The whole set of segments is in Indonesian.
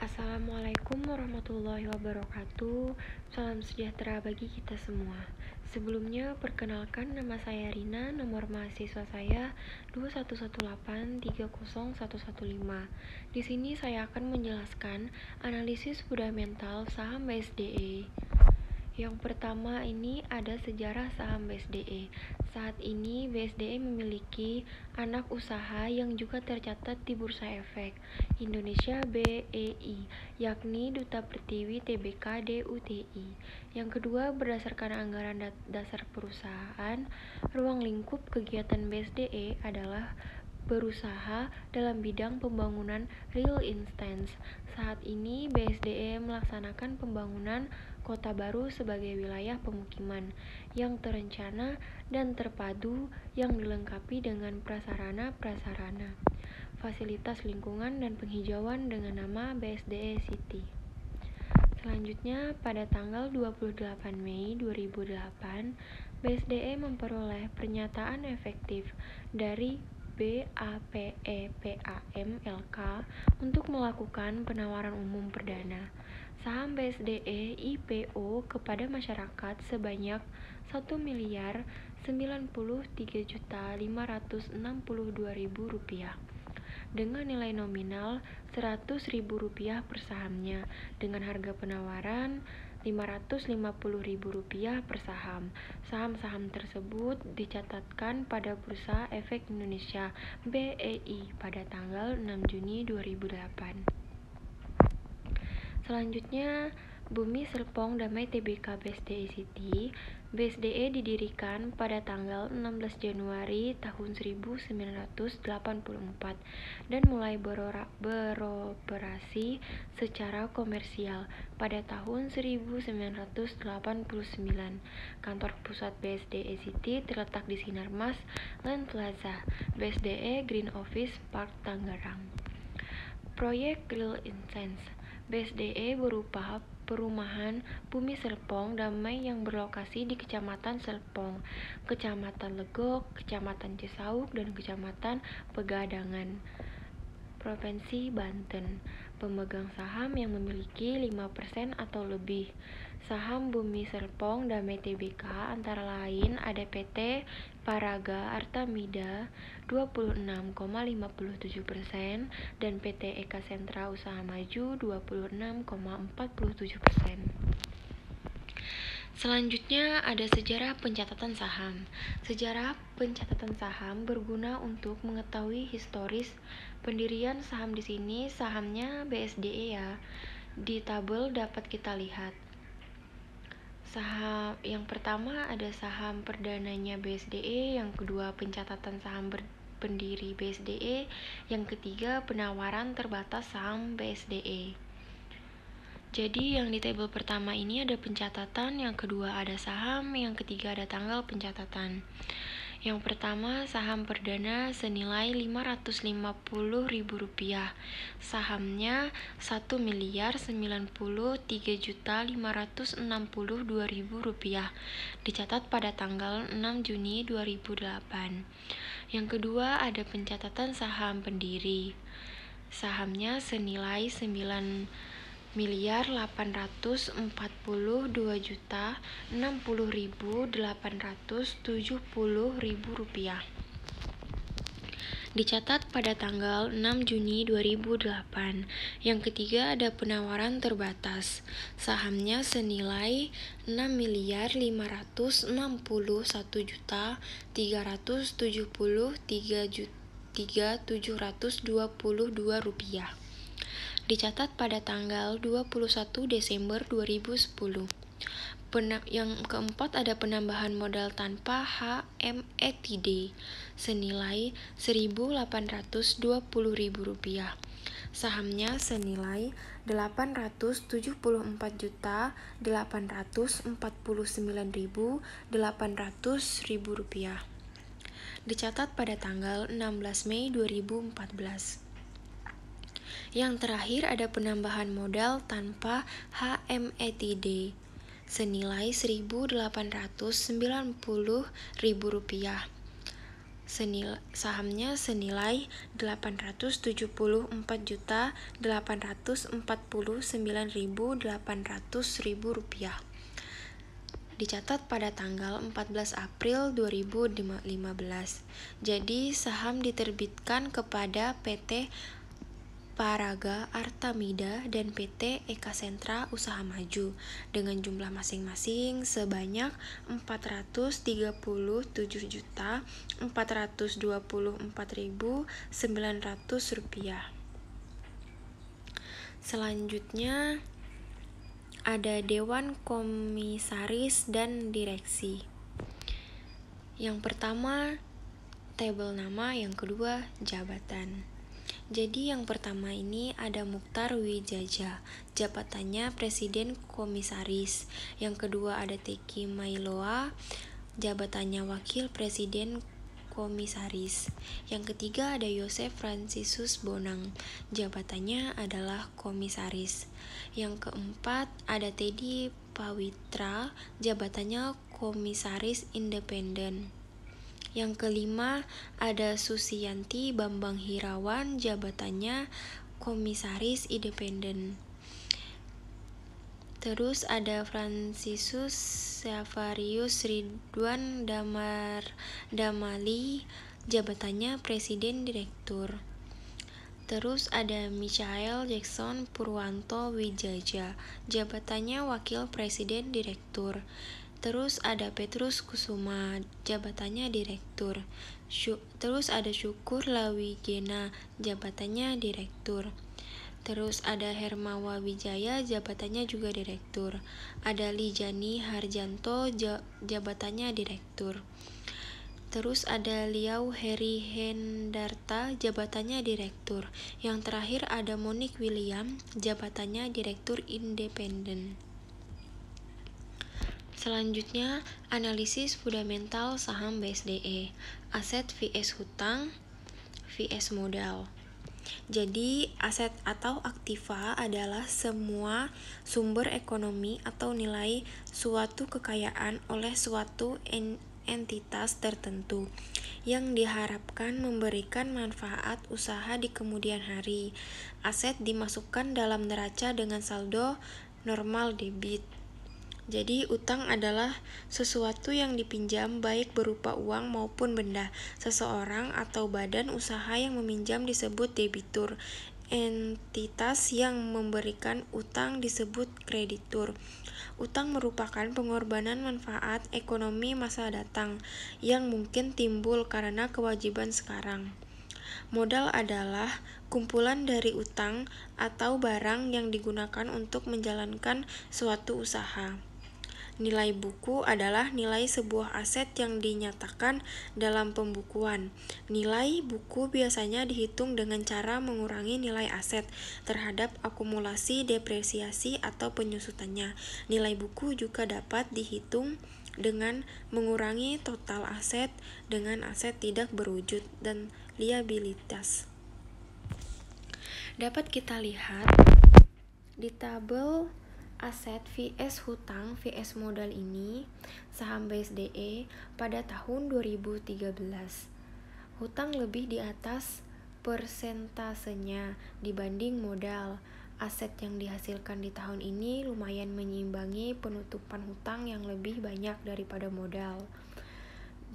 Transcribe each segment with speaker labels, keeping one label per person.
Speaker 1: Assalamualaikum warahmatullahi wabarakatuh. Salam sejahtera bagi kita semua. Sebelumnya, perkenalkan nama saya Rina, nomor mahasiswa saya 211830115. Di sini saya akan menjelaskan analisis fundamental saham BSDE. Yang pertama ini ada sejarah saham BSDE. Saat ini BSDE memiliki anak usaha yang juga tercatat di Bursa Efek Indonesia BEI, yakni Duta Pertiwi Tbk DUTI. Yang kedua, berdasarkan anggaran dasar perusahaan, ruang lingkup kegiatan BSDE adalah berusaha dalam bidang pembangunan real estate. Saat ini BSDE melaksanakan pembangunan kota baru sebagai wilayah pemukiman yang terencana dan terpadu yang dilengkapi dengan prasarana, fasilitas lingkungan dan penghijauan dengan nama BSDE City. Selanjutnya, pada tanggal 28 Mei 2008, BSDE memperoleh pernyataan efektif dari BAPEPAM LK untuk melakukan penawaran umum perdana saham BSDE IPO kepada masyarakat sebanyak Rp1.093.562.000 dengan nilai nominal Rp100.000 per sahamnya dengan harga penawaran Rp550.000 per saham. Saham-saham tersebut dicatatkan pada Bursa Efek Indonesia BEI pada tanggal 6 Juni 2008. Selanjutnya, Bumi Serpong Damai Tbk BSDE City. BSDE didirikan pada tanggal 16 Januari tahun 1984 dan mulai beroperasi secara komersial pada tahun 1989. Kantor pusat BSDE City terletak di Sinarmas Land Plaza, BSDE Green Office Park, Tangerang. Proyek Real Estate BSDE berupa perumahan Bumi Serpong Damai yang berlokasi di Kecamatan Serpong, Kecamatan Legok, Kecamatan Cisauk, dan Kecamatan Pegadangan, Provinsi Banten. Pemegang saham yang memiliki 5% atau lebih saham Bumi Serpong Damai Tbk antara lain ada PT Paraga Artamida 26,57% dan PT Eka Sentra Usaha Maju 26,47%. Selanjutnya ada sejarah pencatatan saham. Sejarah pencatatan saham berguna untuk mengetahui historis pendirian saham. Di sini sahamnya BSDE ya. Di tabel dapat kita lihat. Saham yang pertama ada saham perdananya BSDE, yang kedua pencatatan saham pendiri BSDE, yang ketiga penawaran terbatas saham BSDE. Jadi yang di tabel pertama ini ada pencatatan, yang kedua ada saham, yang ketiga ada tanggal pencatatan. Yang pertama saham perdana senilai Rp550.000. Sahamnya Rp1.093.562.000 dicatat pada tanggal 6 Juni 2008. Yang kedua ada pencatatan saham pendiri. Sahamnya senilai Rp9.840.060.870.000 dicatat pada tanggal 6 Juni 2008. Yang ketiga ada penawaran terbatas. Sahamnya senilai Rp6.541.373.722 dicatat pada tanggal 21 Desember 2010. Yang keempat ada penambahan modal tanpa HMETD senilai Rp1.820.000. Sahamnya senilai Rp874.849.800.000 dicatat pada tanggal 16 Mei 2014. Yang terakhir ada penambahan modal tanpa HMETD senilai Rp1.890.000. Sahamnya senilai Rp874.849.800. Dicatat pada tanggal 14 April 2015. Jadi saham diterbitkan kepada PT Paraga Artamida dan PT Eka Sentra Usaha Maju dengan jumlah masing-masing sebanyak Rp437.424.900. Selanjutnya ada Dewan Komisaris dan Direksi. Yang pertama, tabel nama, yang kedua, jabatan. Jadi yang pertama ini ada Mukhtar Wijaja, jabatannya Presiden Komisaris. Yang kedua ada Teki Mailoa, jabatannya Wakil Presiden Komisaris. Yang ketiga ada Yosef Francisus Bonang, jabatannya adalah Komisaris. Yang keempat ada Teddy Pawitra, jabatannya Komisaris Independen. Yang kelima ada Susiyanti Bambang Hirawan, jabatannya Komisaris Independen. Terus ada Francisus Savarius Ridwan Damali, jabatannya Presiden Direktur. Terus ada Michael Jackson Purwanto Wijaja, jabatannya Wakil Presiden Direktur. Terus ada Petrus Kusuma, jabatannya Direktur. Terus ada Syukur Lawijena, jabatannya Direktur. Terus ada Hermawa Wijaya, jabatannya juga Direktur. Ada Lijani Harjanto, jabatannya Direktur. Terus ada Liau Heri Hendarta, jabatannya Direktur. Yang terakhir ada Monique William, jabatannya Direktur Independen. Selanjutnya, analisis fundamental saham BSDE, aset vs hutang vs modal. Jadi, aset atau aktiva adalah semua sumber ekonomi atau nilai suatu kekayaan oleh suatu entitas tertentu yang diharapkan memberikan manfaat usaha di kemudian hari. Aset dimasukkan dalam neraca dengan saldo normal debit. Jadi, utang adalah sesuatu yang dipinjam baik berupa uang maupun benda. Seseorang atau badan usaha yang meminjam disebut debitur. Entitas yang memberikan utang disebut kreditur. Utang merupakan pengorbanan manfaat ekonomi masa datang yang mungkin timbul karena kewajiban sekarang. Modal adalah kumpulan dari utang atau barang yang digunakan untuk menjalankan suatu usaha. Nilai buku adalah nilai sebuah aset yang dinyatakan dalam pembukuan. Nilai buku biasanya dihitung dengan cara mengurangi nilai aset terhadap akumulasi, depresiasi, atau penyusutannya. Nilai buku juga dapat dihitung dengan mengurangi total aset dengan aset tidak berwujud dan liabilitas. Dapat kita lihat di tabel aset vs hutang vs modal ini, saham BSDE pada tahun 2013. Hutang lebih di atas persentasenya dibanding modal. Aset yang dihasilkan di tahun ini lumayan menyeimbangi penutupan hutang yang lebih banyak daripada modal.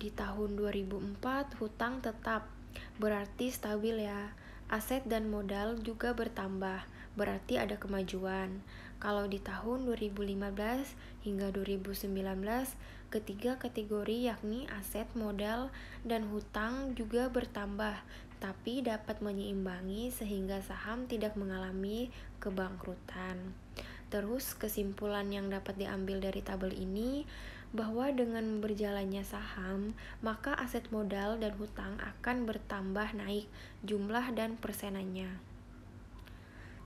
Speaker 1: Di tahun 2004 hutang tetap, berarti stabil ya. Aset dan modal juga bertambah, berarti ada kemajuan. Kalau di tahun 2015 hingga 2019, ketiga kategori yakni aset, modal, dan hutang juga bertambah, tapi dapat menyeimbangi sehingga saham tidak mengalami kebangkrutan. Terus kesimpulan yang dapat diambil dari tabel ini bahwa dengan berjalannya saham, maka aset modal dan hutang akan bertambah naik jumlah dan persenannya.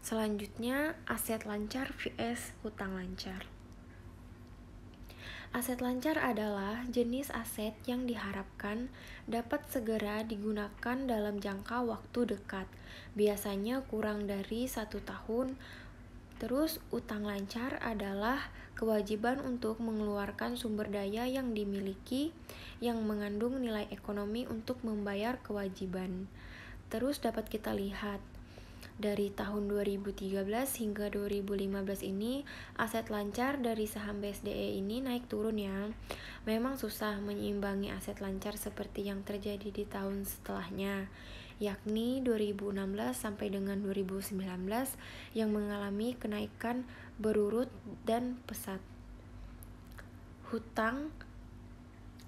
Speaker 1: Selanjutnya, aset lancar vs hutang lancar. Aset lancar adalah jenis aset yang diharapkan dapat segera digunakan dalam jangka waktu dekat, biasanya kurang dari 1 tahun, Terus utang lancar adalah kewajiban untuk mengeluarkan sumber daya yang dimiliki yang mengandung nilai ekonomi untuk membayar kewajiban. Terus dapat kita lihat dari tahun 2013 hingga 2015 ini aset lancar dari saham BSDE ini naik turun ya. Memang susah menyeimbangi aset lancar seperti yang terjadi di tahun setelahnya, yakni 2016 sampai dengan 2019 yang mengalami kenaikan berurut dan pesat. Hutang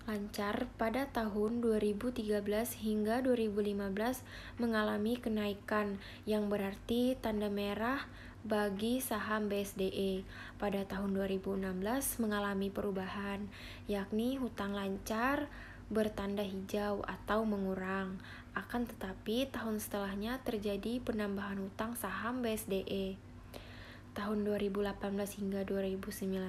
Speaker 1: lancar pada tahun 2013 hingga 2015 mengalami kenaikan yang berarti tanda merah bagi saham BSDE. Pada tahun 2016 mengalami perubahan, yakni hutang lancar bertanda hijau atau mengurang. Akan tetapi tahun setelahnya terjadi penambahan hutang saham BSDE. Tahun 2018 hingga 2019,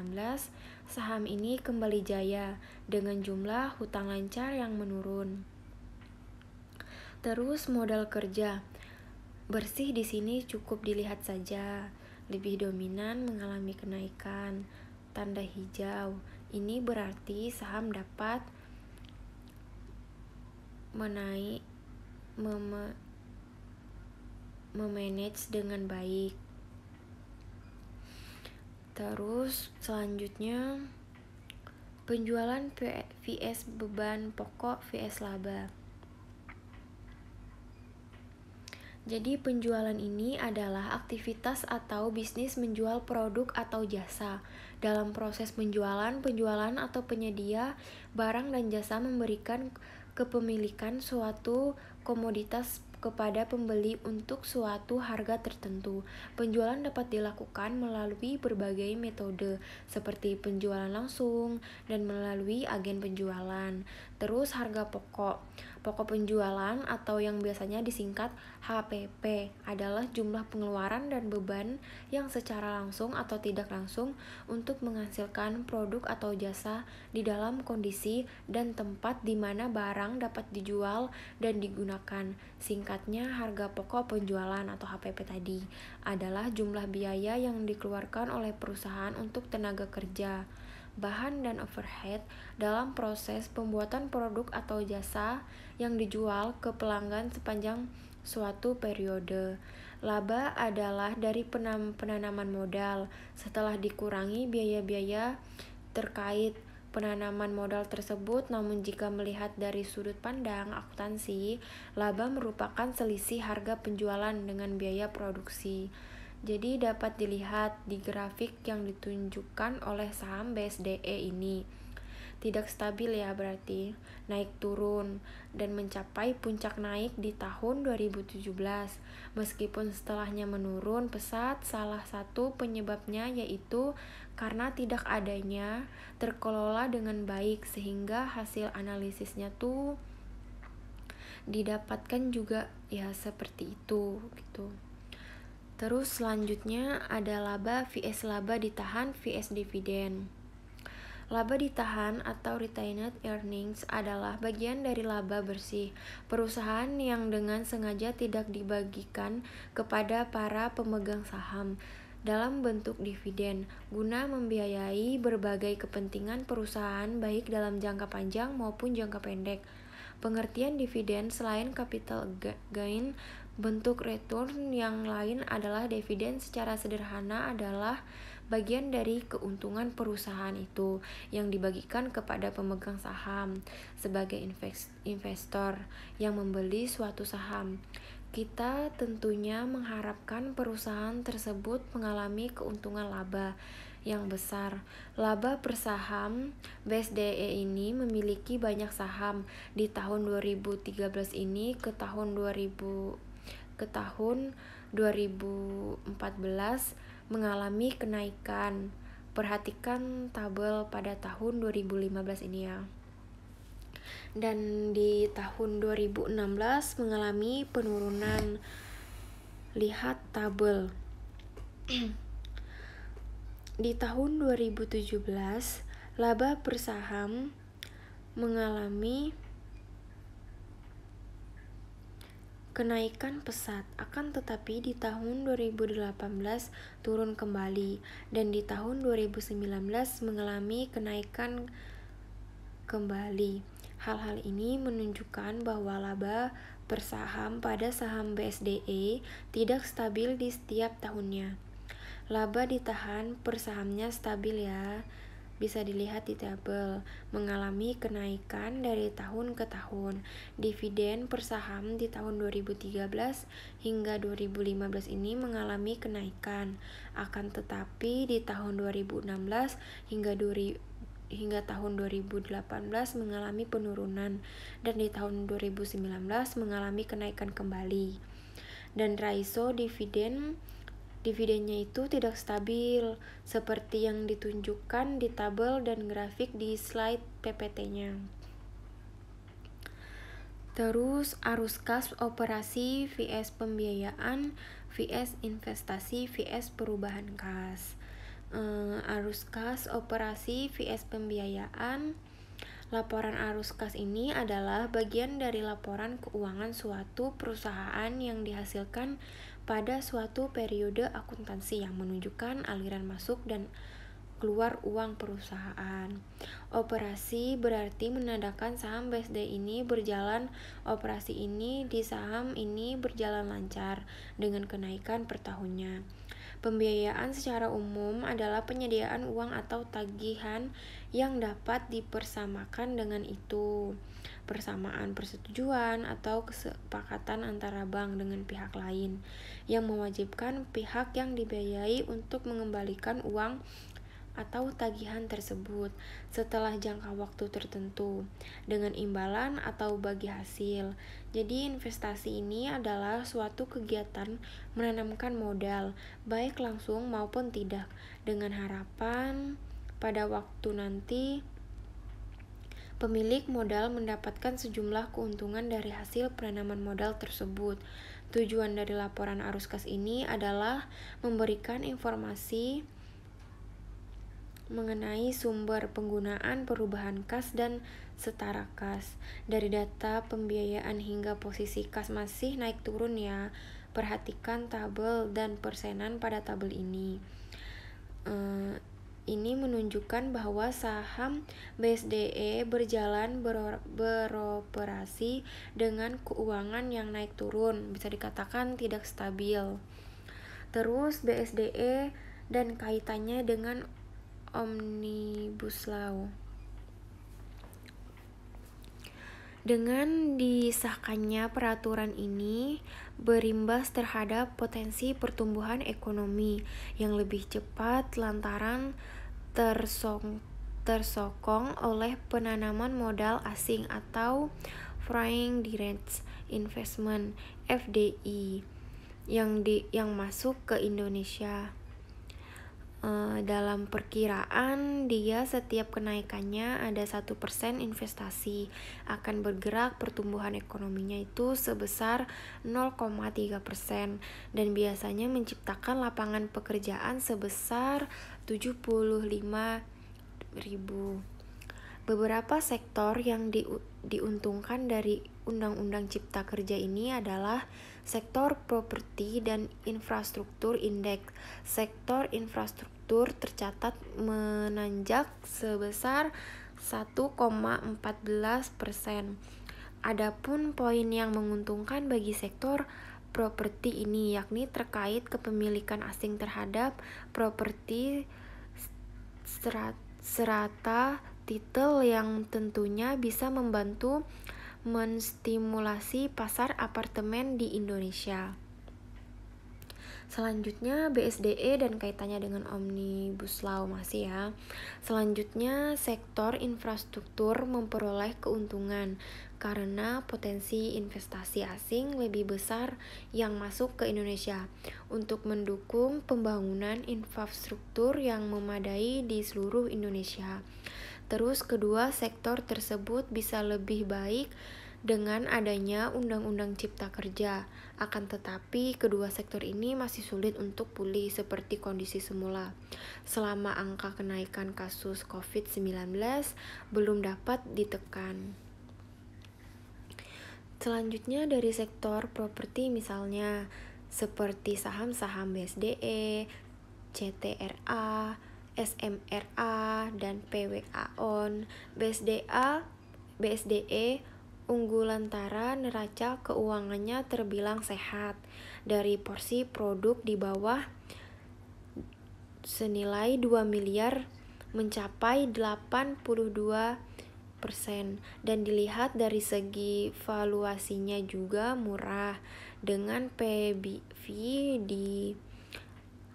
Speaker 1: saham ini kembali jaya dengan jumlah hutang lancar yang menurun. Terus modal kerja bersih di sini cukup dilihat saja, lebih dominan mengalami kenaikan, tanda hijau. Ini berarti saham dapat memanage dengan baik. Terus selanjutnya penjualan vs beban pokok vs laba. Jadi penjualan ini adalah aktivitas atau bisnis menjual produk atau jasa. Dalam proses penjualan atau penyedia barang dan jasa memberikan kepemilikan suatu komoditas kepada pembeli untuk suatu harga tertentu. Penjualan dapat dilakukan melalui berbagai metode, seperti penjualan langsung dan melalui agen penjualan. Terus harga pokok penjualan atau yang biasanya disingkat HPP adalah jumlah pengeluaran dan beban yang secara langsung atau tidak langsung untuk menghasilkan produk atau jasa di dalam kondisi dan tempat di mana barang dapat dijual dan digunakan. Singkatnya, harga pokok penjualan atau HPP tadi adalah jumlah biaya yang dikeluarkan oleh perusahaan untuk tenaga kerja, bahan dan overhead dalam proses pembuatan produk atau jasa yang dijual ke pelanggan sepanjang suatu periode. Laba adalah dari penanaman modal setelah dikurangi biaya-biaya terkait penanaman modal tersebut. Namun jika melihat dari sudut pandang akuntansi, laba merupakan selisih harga penjualan dengan biaya produksi. Jadi dapat dilihat di grafik yang ditunjukkan oleh saham BSDE ini. Tidak stabil ya, berarti naik turun dan mencapai puncak naik di tahun 2017. Meskipun setelahnya menurun pesat, salah satu penyebabnya yaitu karena tidak adanya terkelola dengan baik sehingga hasil analisisnya tuh didapatkan juga ya seperti itu gitu. Terus selanjutnya ada laba vs laba ditahan vs dividen. Laba ditahan atau retained earnings adalah bagian dari laba bersih perusahaan yang dengan sengaja tidak dibagikan kepada para pemegang saham dalam bentuk dividen guna membiayai berbagai kepentingan perusahaan baik dalam jangka panjang maupun jangka pendek. Pengertian dividen selain capital gain, bentuk return yang lain adalah dividen secara sederhana adalah bagian dari keuntungan perusahaan itu yang dibagikan kepada pemegang saham sebagai investor yang membeli suatu saham. Kita tentunya mengharapkan perusahaan tersebut mengalami keuntungan laba yang besar. Laba per saham BSDE ini memiliki banyak saham di tahun 2013 ini ke tahun 2014 mengalami kenaikan. Perhatikan tabel pada tahun 2015 ini ya. Dan di tahun 2016 mengalami penurunan. Lihat tabel. Di tahun 2017 laba per saham mengalami kenaikan pesat, akan tetapi di tahun 2018 turun kembali dan di tahun 2019 mengalami kenaikan kembali. Hal-hal ini menunjukkan bahwa laba per saham pada saham BSDE tidak stabil di setiap tahunnya. Laba ditahan per sahamnya stabil ya. Bisa dilihat di tabel, mengalami kenaikan dari tahun ke tahun. Dividen per saham di tahun 2013 hingga 2015 ini mengalami kenaikan. Akan tetapi di tahun 2016 hingga tahun 2018 mengalami penurunan dan di tahun 2019 mengalami kenaikan kembali. Dan rasio dividennya itu tidak stabil seperti yang ditunjukkan di tabel dan grafik di slide PPT-nya. Terus arus kas operasi vs pembiayaan vs investasi vs perubahan kas. Arus kas operasi vs pembiayaan. Laporan arus kas ini adalah bagian dari laporan keuangan suatu perusahaan yang dihasilkan pada suatu periode akuntansi yang menunjukkan aliran masuk dan keluar uang perusahaan. Operasi berarti menandakan saham BSD ini berjalan, operasi ini di saham ini berjalan lancar dengan kenaikan per tahunnya. Pembiayaan secara umum adalah penyediaan uang atau tagihan yang dapat dipersamakan dengan itu. Persamaan persetujuan atau kesepakatan antara bank dengan pihak lain yang mewajibkan pihak yang dibiayai untuk mengembalikan uang atau tagihan tersebut setelah jangka waktu tertentu dengan imbalan atau bagi hasil. Jadi investasi ini adalah suatu kegiatan menanamkan modal baik langsung maupun tidak dengan harapan pada waktu nanti pemilik modal mendapatkan sejumlah keuntungan dari hasil penanaman modal tersebut. Tujuan dari laporan arus kas ini adalah memberikan informasi mengenai sumber penggunaan perubahan kas dan setara kas. Dari data pembiayaan hingga posisi kas masih naik turun ya. Perhatikan tabel dan persenan pada tabel ini. Ini menunjukkan bahwa saham BSDE berjalan beroperasi dengan keuangan yang naik turun, bisa dikatakan tidak stabil. Terus BSDE dan kaitannya dengan Omnibus Law. Dengan disahkannya peraturan ini berimbas terhadap potensi pertumbuhan ekonomi yang lebih cepat lantaran tersokong oleh penanaman modal asing atau Foreign Direct Investment (FDI) yang masuk ke Indonesia. Dalam perkiraan dia setiap kenaikannya ada 1% investasi akan bergerak pertumbuhan ekonominya itu sebesar 0,3% dan biasanya menciptakan lapangan pekerjaan sebesar 75.000. Beberapa sektor yang diuntungkan dari Undang-Undang Cipta Kerja ini adalah sektor properti dan infrastruktur indeks. Sektor infrastruktur tercatat menanjak sebesar 1,14%. Adapun poin yang menguntungkan bagi sektor properti ini yakni terkait kepemilikan asing terhadap properti serta titel yang tentunya bisa membantu menstimulasi pasar apartemen di Indonesia. Selanjutnya BSDE dan kaitannya dengan Omnibus Law masih ya. Selanjutnya sektor infrastruktur memperoleh keuntungan karena potensi investasi asing lebih besar yang masuk ke Indonesia untuk mendukung pembangunan infrastruktur yang memadai di seluruh Indonesia. Terus kedua sektor tersebut bisa lebih baik dengan adanya Undang-Undang Cipta Kerja. Akan tetapi kedua sektor ini masih sulit untuk pulih seperti kondisi semula selama angka kenaikan kasus COVID-19 belum dapat ditekan. Selanjutnya dari sektor properti misalnya seperti saham-saham BSDE, CTRA, SMRA, dan PWA-ON. BSDE unggul lantaran neraca keuangannya terbilang sehat. Dari porsi produk di bawah senilai 2 miliar mencapai 82%, dan dilihat dari segi valuasinya juga murah dengan PBV di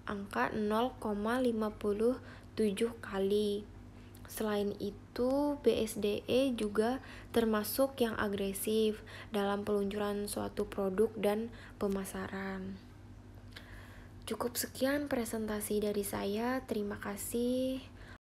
Speaker 1: angka 0,57 kali. Selain itu, BSDE juga termasuk yang agresif dalam peluncuran suatu produk dan pemasaran. Cukup sekian presentasi dari saya. Terima kasih.